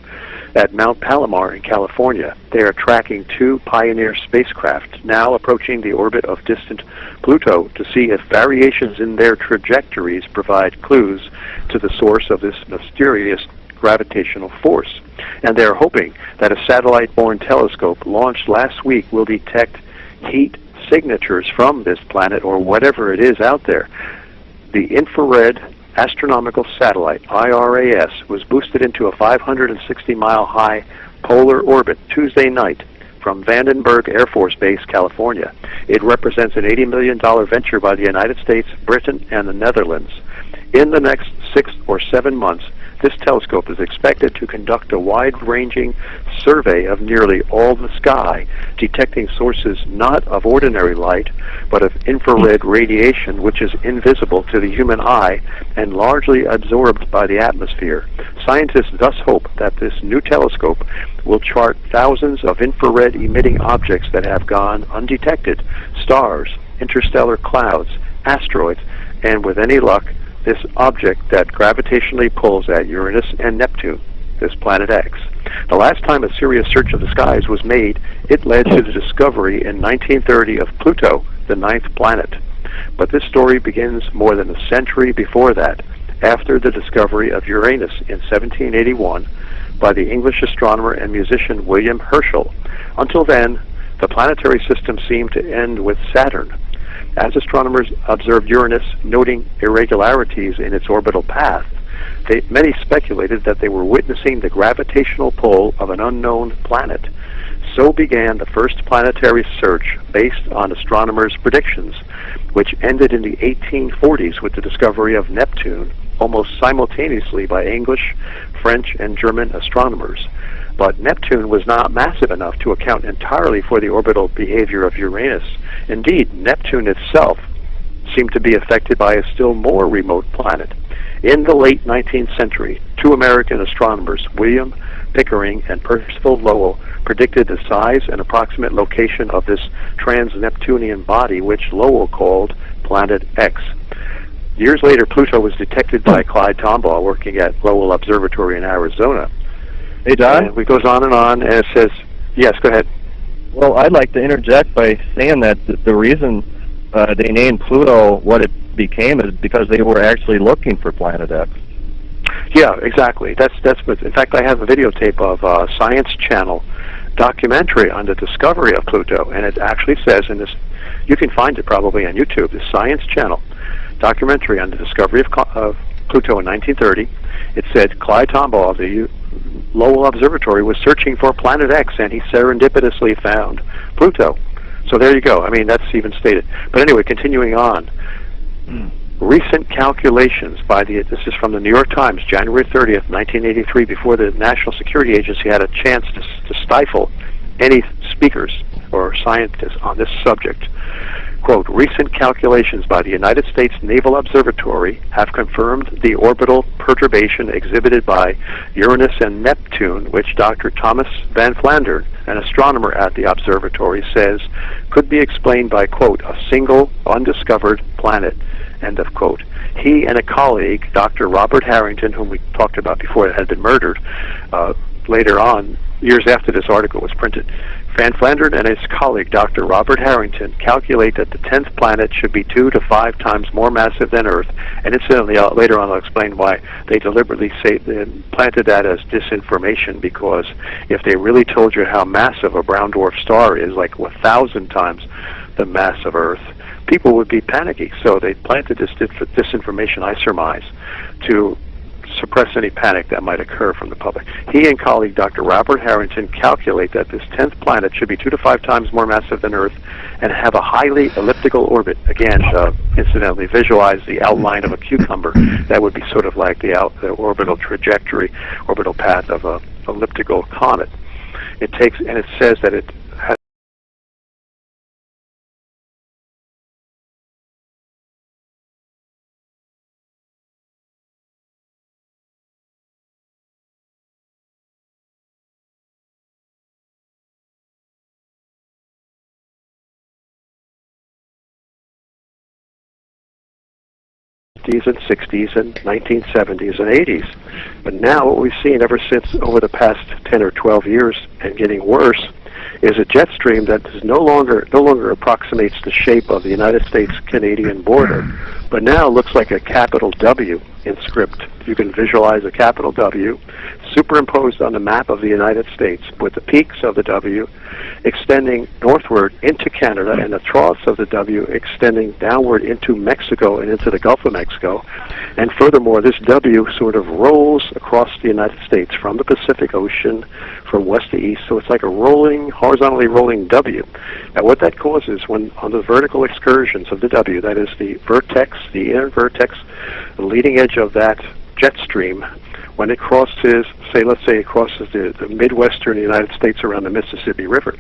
at Mount Palomar in California. They are tracking two Pioneer spacecraft now approaching the orbit of distant Pluto to see if variations in their trajectories provide clues to the source of this mysterious gravitational force. And they're hoping that a satellite-borne telescope launched last week will detect heat signatures from this planet or whatever it is out there. The Infrared Astronomical Satellite, IRAS, was boosted into a 560-mile high polar orbit Tuesday night from Vandenberg Air Force Base, California. It represents an $80 million venture by the United States, Britain, and the Netherlands. In the next 6 or 7 months, this telescope is expected to conduct a wide-ranging survey of nearly all the sky, detecting sources not of ordinary light, but of infrared radiation, which is invisible to the human eye and largely absorbed by the atmosphere. Scientists thus hope that this new telescope will chart thousands of infrared-emitting objects that have gone undetected, stars, interstellar clouds, asteroids, and with any luck, this object that gravitationally pulls at Uranus and Neptune, this Planet X. The last time a serious search of the skies was made, it led to the discovery in 1930 of Pluto, the 9th planet. But this story begins more than a century before that, after the discovery of Uranus in 1781 by the English astronomer and musician William Herschel. Until then, the planetary system seemed to end with Saturn. As astronomers observed Uranus, noting irregularities in its orbital path, many speculated that they were witnessing the gravitational pull of an unknown planet. So began the first planetary search based on astronomers' predictions, which ended in the 1840s with the discovery of Neptune, almost simultaneously by English, French, and German astronomers. But Neptune was not massive enough to account entirely for the orbital behavior of Uranus. Indeed, Neptune itself seem to be affected by a still more remote planet. In the late 19th century, two American astronomers, William Pickering and Percival Lowell, predicted the size and approximate location of this trans-Neptunian body, which Lowell called Planet X. Years later, Pluto was detected by Clyde Tombaugh, working at Lowell Observatory in Arizona. Hey, Don? And it goes on, and it says, yes, go ahead. Well, I'd like to interject by saying that the reason they named Pluto what it became is because they were actually looking for Planet X. Yeah, exactly. That's what. In fact, I have a videotape of Science Channel documentary on the discovery of Pluto, and it actually says in this, you can find it probably on YouTube, the Science Channel documentary on the discovery of Pluto in 1930. It said Clyde Tombaugh of the Lowell Observatory was searching for Planet X, and he serendipitously found Pluto. So there you go. I mean, that's even stated. But anyway, continuing on. Recent calculations by this is from the New York Times, January 30th, 1983, before the National Security Agency had a chance to stifle any speakers or scientists on this subject. Quote, recent calculations by the United States Naval Observatory have confirmed the orbital perturbation exhibited by Uranus and Neptune, which Dr. Thomas Van Flandern, an astronomer at the observatory, says could be explained by, quote, a single undiscovered planet, end of quote. He and a colleague, Dr. Robert Harrington, whom we talked about before, that had been murdered later on, years after this article was printed, Van Flandern and his colleague, Dr. Robert Harrington, calculate that the 10th planet should be 2 to 5 times more massive than Earth. And incidentally, later on I'll explain why they deliberately planted that as disinformation, because if they really told you how massive a brown dwarf star is, like 1,000 times the mass of Earth, people would be panicky. So they planted this disinformation, I surmise, to suppress any panic that might occur from the public. He and colleague Dr. Robert Harrington calculate that this 10th planet should be 2 to 5 times more massive than Earth and have a highly elliptical orbit. Again, incidentally, visualize the outline of a cucumber. That would be sort of like the orbital trajectory, orbital path of an elliptical comet. It says that it has and 60s and 1970s and 80s. But now what we've seen ever since over the past 10 or 12 years and getting worse is a jet stream that is no longer approximates the shape of the United States-Canadian border, but now looks like a capital W in script. You can visualize a capital W superimposed on the map of the United States, with the peaks of the W extending northward into Canada and the troughs of the W extending downward into Mexico and into the Gulf of Mexico. And furthermore, this W sort of rolls across the United States from the Pacific Ocean from west to east, so it's like a horizontally rolling W. Now what that causes when on the vertical excursions of the W, that is the vertex, the inner vertex, the leading edge of that jet stream, when it crosses, let's say it crosses the Midwestern United States around the Mississippi River,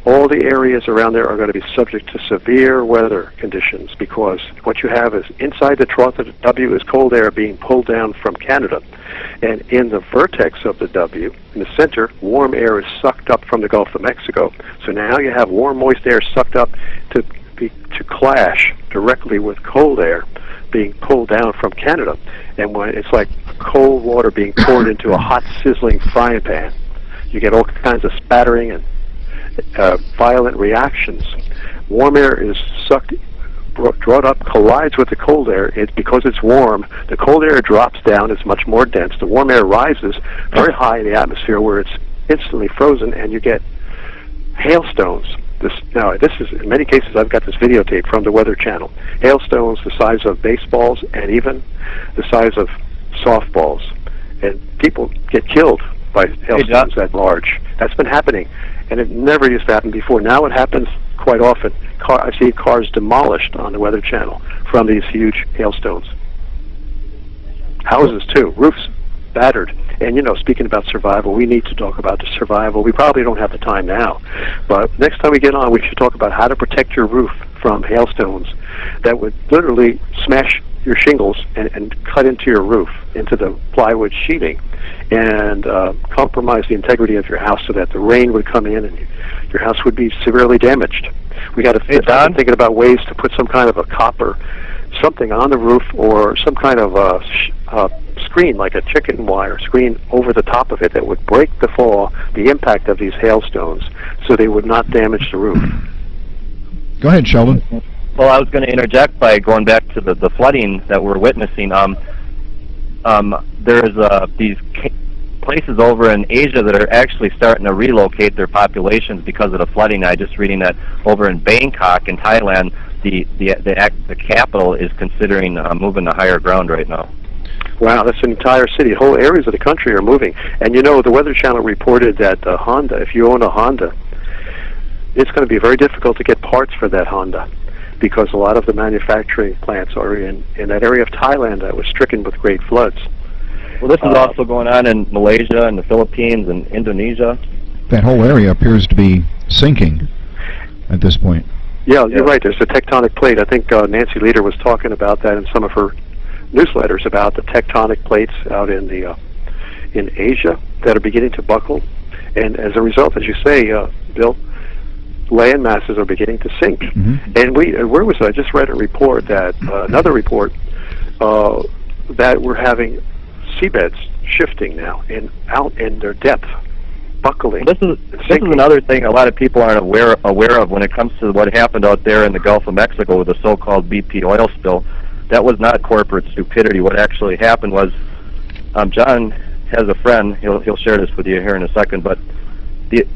all the areas around there are going to be subject to severe weather conditions, because what you have is inside the trough of the W is cold air being pulled down from Canada, and in the vertex of the W, in the center, warm air is sucked up from the Gulf of Mexico. So now you have warm, moist air sucked up to clash directly with cold air being pulled down from Canada. And when it's like cold water being poured into a hot, sizzling frying pan, you get all kinds of spattering and violent reactions. Warm air is sucked, brought up, collides with the cold air. Because it's warm, the cold air drops down, it's much more dense. The warm air rises very high in the atmosphere where it's instantly frozen, and you get hailstones. This is, in many cases, I've got this videotape from the Weather Channel. Hailstones the size of baseballs and even the size of softballs. And people get killed by hailstones that large. That's been happening, and it never used to happen before. Now it happens quite often. I see cars demolished on the Weather Channel from these huge hailstones. Houses, too. Roofs battered. And, you know, speaking about survival, we need to talk about the survival. We probably don't have the time now, but next time we get on, we should talk about how to protect your roof from hailstones that would literally smash your shingles and cut into your roof, into the plywood sheeting, and compromise the integrity of your house so that the rain would come in and your house would be severely damaged. We got to start thinking about ways to put some kind of a copper something on the roof or some kind of screen, like a chicken wire screen over the top of it that would break the impact of these hailstones so they would not damage the roof. Go ahead, Sheldon. Well, I was going to interject by going back to the flooding that we're witnessing. There's these places over in Asia that are actually starting to relocate their populations because of the flooding. I just reading that over in Bangkok in Thailand, the capital is considering moving to higher ground right now. Wow, that's an entire city. Whole areas of the country are moving. And you know, the Weather Channel reported that Honda, if you own a Honda, it's going to be very difficult to get parts for that Honda because a lot of the manufacturing plants are in that area of Thailand that was stricken with great floods. Well, this is also going on in Malaysia and the Philippines and Indonesia. That whole area appears to be sinking at this point. Yeah, you're right. There's a tectonic plate. I think Nancy Lieder was talking about that in some of her newsletters about the tectonic plates out in Asia that are beginning to buckle, and as a result, as you say, Bill, land masses are beginning to sink. Mm-hmm. And where was I? I just read a report that another report that we're having seabeds shifting now out in their depth, buckling. This is another thing a lot of people aren't aware of when it comes to what happened out there in the Gulf of Mexico with the so-called BP oil spill. That was not corporate stupidity. What actually happened was, John has a friend. He'll share this with you here in a second. But the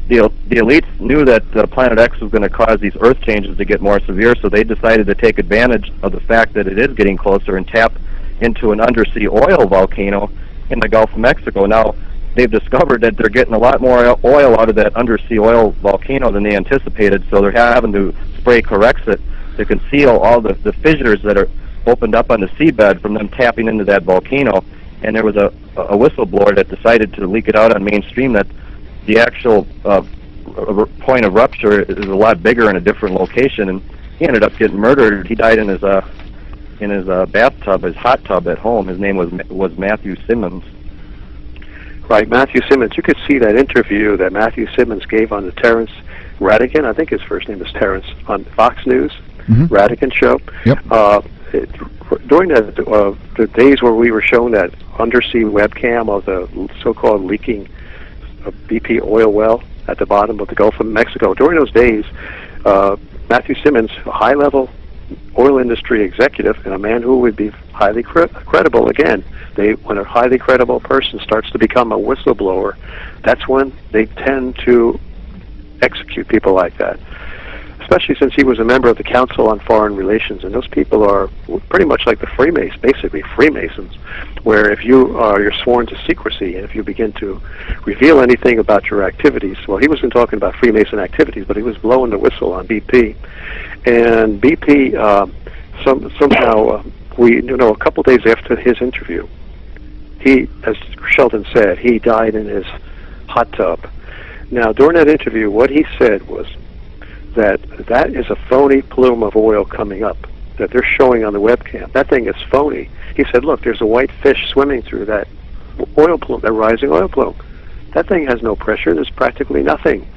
elites knew that Planet X was going to cause these Earth changes to get more severe, so they decided to take advantage of the fact that it is getting closer and tap into an undersea oil volcano in the Gulf of Mexico. Now, they've discovered that they're getting a lot more oil out of that undersea oil volcano than they anticipated, so they're having to spray Corexit to conceal all the fissures that are opened up on the seabed from them tapping into that volcano. And there was a whistleblower that decided to leak it out on mainstream that the actual point of rupture is a lot bigger in a different location, and he ended up getting murdered. He died in his bathtub, his hot tub at home. His name was Matthew Simmons. Right, Matthew Simmons. You could see that interview that Matthew Simmons gave on the Terrence Rattigan, I think his first name is Terrence, on Fox News, Rattigan show. Yep. During the days where we were shown that undersea webcam of the so-called leaking BP oil well at the bottom of the Gulf of Mexico, during those days, Matthew Simmons, a high-level oil industry executive and a man who would be highly credible, again, when a highly credible person starts to become a whistleblower, that's when they tend to execute people like that. Especially since he was a member of the Council on Foreign Relations, and those people are pretty much like the Freemasons, basically Freemasons, where if you're sworn to secrecy, and if you begin to reveal anything about your activities, well, he wasn't talking about Freemason activities, but he was blowing the whistle on BP, and BP somehow a couple days after his interview, he, as Sheldon said, he died in his hot tub. Now, during that interview, what he said was that is a phony plume of oil coming up that they're showing on the webcam. That thing is phony. He said, look, there's a white fish swimming through that oil plume, that rising oil plume. That thing has no pressure. There's practically nothing.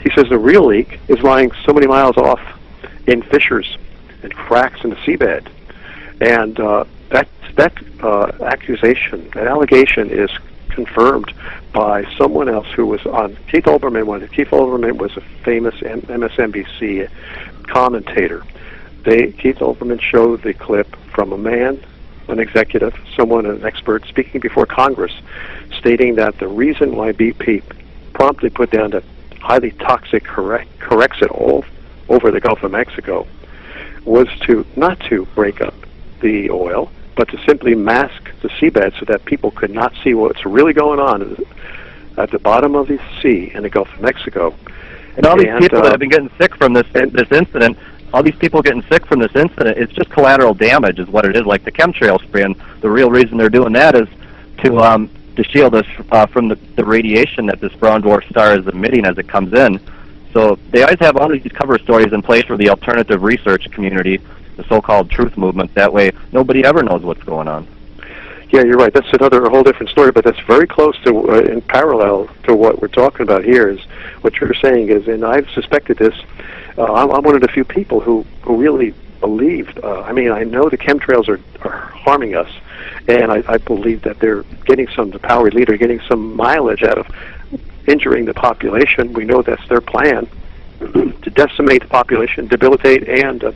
He says the real leak is lying so many miles off in fissures and cracks in the seabed. And that accusation, that allegation is confirmed by someone else who was on Keith Olbermann. Keith Olbermann was a famous MSNBC commentator. Keith Olbermann showed the clip from a man, an executive, an expert speaking before Congress, stating that the reason why BP promptly put down the highly toxic Corexit all over the Gulf of Mexico was not to break up the oil, but to simply mask the seabed so that people could not see what's really going on at the bottom of the sea in the Gulf of Mexico. And all these people that have been getting sick from this incident, it's just collateral damage is what it is, like the chemtrail spray. And the real reason they're doing that is to to shield us from the radiation that this brown dwarf star is emitting as it comes in. So they always have all these cover stories in place for the alternative research community, the so-called truth movement. That way, nobody ever knows what's going on. Yeah, you're right. That's a whole different story, but that's very close to, in parallel to what we're talking about here. Is what you're saying is, and I've suspected this. I'm one of the few people who really believed. I mean, I know the chemtrails are harming us, and I believe that they're getting the power elite are getting some mileage out of injuring the population. We know that's their plan, to decimate the population, debilitate, and